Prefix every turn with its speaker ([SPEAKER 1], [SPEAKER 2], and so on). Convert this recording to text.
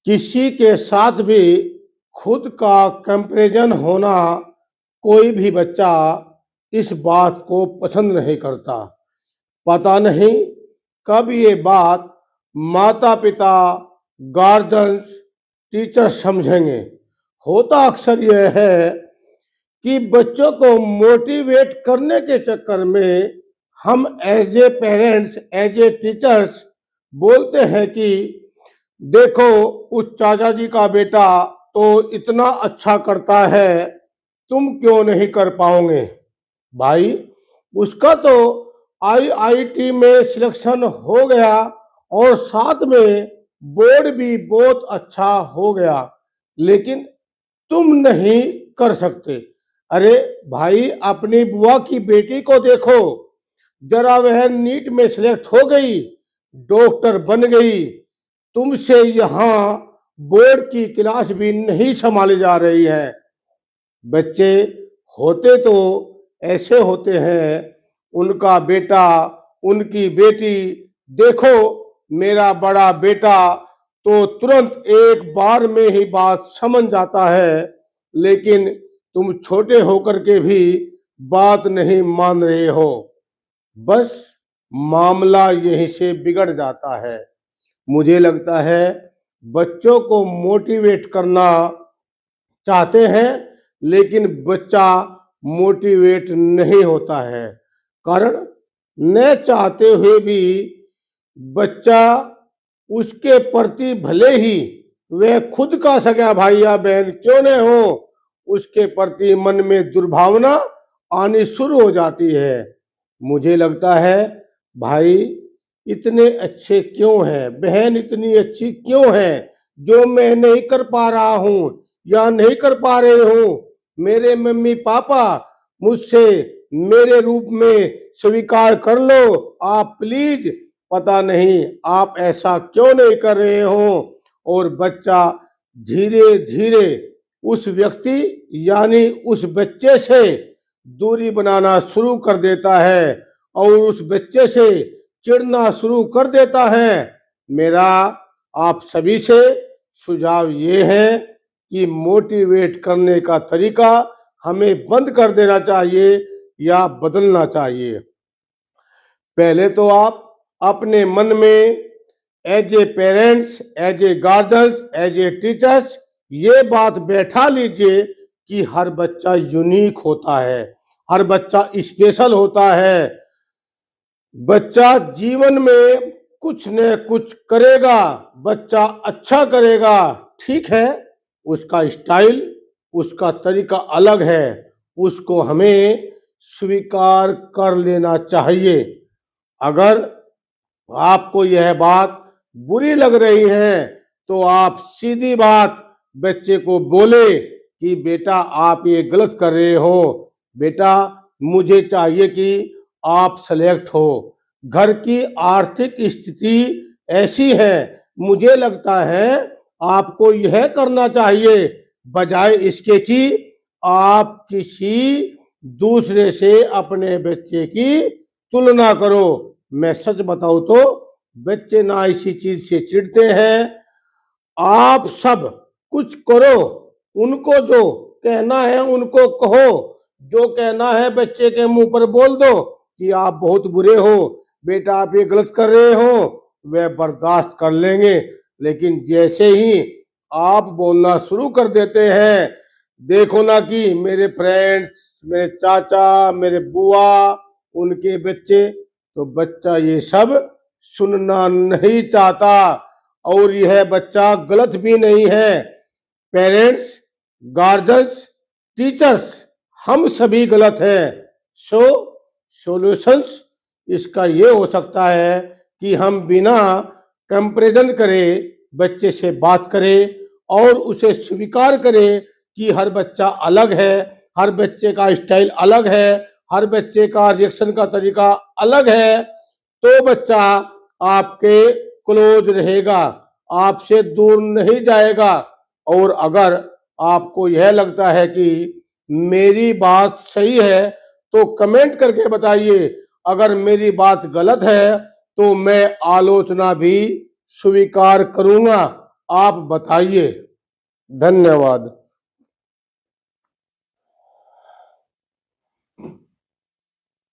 [SPEAKER 1] किसी के साथ भी खुद का कंपैरिजन होना कोई भी बच्चा इस बात को पसंद नहीं करता। पता नहीं कब ये बात माता पिता, गार्जियंस, टीचर समझेंगे। होता अक्सर यह है कि बच्चों को मोटिवेट करने के चक्कर में हम as a parents, as a teachers बोलते हैं कि देखो उस चाचा जी का बेटा तो इतना अच्छा करता है, तुम क्यों नहीं कर पाओगे। भाई उसका तो आईआईटी में सिलेक्शन हो गया और साथ में बोर्ड भी बहुत अच्छा हो गया, लेकिन तुम नहीं कर सकते। अरे भाई अपनी बुआ की बेटी को देखो, जरा वह नीट में सिलेक्ट हो गई, डॉक्टर बन गई, तुमसे यहाँ बोर्ड की क्लास भी नहीं संभाली जा रही है। बच्चे होते तो ऐसे होते हैं, उनका बेटा, उनकी बेटी, देखो मेरा बड़ा बेटा तो तुरंत एक बार में ही बात समझ जाता है, लेकिन तुम छोटे होकर के भी बात नहीं मान रहे हो। बस मामला यहीं से बिगड़ जाता है। मुझे लगता है बच्चों को मोटिवेट करना चाहते हैं, लेकिन बच्चा मोटिवेट नहीं होता है। कारण न चाहते हुए भी बच्चा उसके प्रति भले ही वह खुद का सगा भाई या बहन क्यों न हो, उसके प्रति मन में दुर्भावना आनी शुरू हो जाती है। मुझे लगता है भाई इतने अच्छे क्यों हैं, बहन इतनी अच्छी क्यों है जो मैं नहीं कर पा रहा हूं या नहीं कर पा रहे हूं। मेरे मम्मी पापा मुझसे मेरे रूप में स्वीकार कर लो आप प्लीज। पता नहीं आप ऐसा क्यों नहीं कर रहे हो। और बच्चा धीरे धीरे उस व्यक्ति यानी उस बच्चे से दूरी बनाना शुरू कर देता है और उस बच्चे से चिढ़ना शुरू कर देता है। मेरा आप सभी से सुझाव ये है कि मोटिवेट करने का तरीका हमें बंद कर देना चाहिए या बदलना चाहिए। पहले तो आप अपने मन में as a parents, as a guardians, as a teachers ये बात बैठा लीजिए कि हर बच्चा यूनिक होता है, हर बच्चा स्पेशल होता है। बच्चा जीवन में कुछ न कुछ करेगा, बच्चा अच्छा करेगा, ठीक है, उसका स्टाइल, उसका तरीका अलग है, उसको हमें स्वीकार कर लेना चाहिए। अगर आपको यह बात बुरी लग रही है तो आप सीधी बात बच्चे को बोले कि बेटा आप ये गलत कर रहे हो, बेटा मुझे चाहिए कि आप सेलेक्ट हो, घर की आर्थिक स्थिति ऐसी है, मुझे लगता है आपको यह करना चाहिए, बजाय इसके कि आप किसी दूसरे से अपने बच्चे की तुलना करो। मैं सच बताऊं तो बच्चे ना इसी चीज से चिढ़ते हैं। आप सब कुछ करो, उनको जो कहना है उनको कहो, जो कहना है बच्चे के मुंह पर बोल दो कि आप बहुत बुरे हो, बेटा आप ये गलत कर रहे हो, वह बर्दाश्त कर लेंगे। लेकिन जैसे ही आप बोलना शुरू कर देते हैं, देखो ना कि मेरे फ्रेंड्स, मेरे चाचा, मेरे बुआ, उनके बच्चे, तो बच्चा ये सब सुनना नहीं चाहता। और यह बच्चा गलत भी नहीं है। पेरेंट्स, गार्जियंस, टीचर्स हम सभी गलत हैं। सॉल्यूशंस इसका ये हो सकता है कि हम बिना कंपैरिजन करे बच्चे से बात करें और उसे स्वीकार करें कि हर बच्चा अलग है, हर बच्चे का स्टाइल अलग है, हर बच्चे का रिएक्शन का तरीका अलग है। तो बच्चा आपके क्लोज रहेगा, आपसे दूर नहीं जाएगा। और अगर आपको यह लगता है कि मेरी बात सही है तो कमेंट करके बताइए, अगर मेरी बात गलत है तो मैं आलोचना भी स्वीकार करूंगा। आप बताइए।
[SPEAKER 2] धन्यवाद।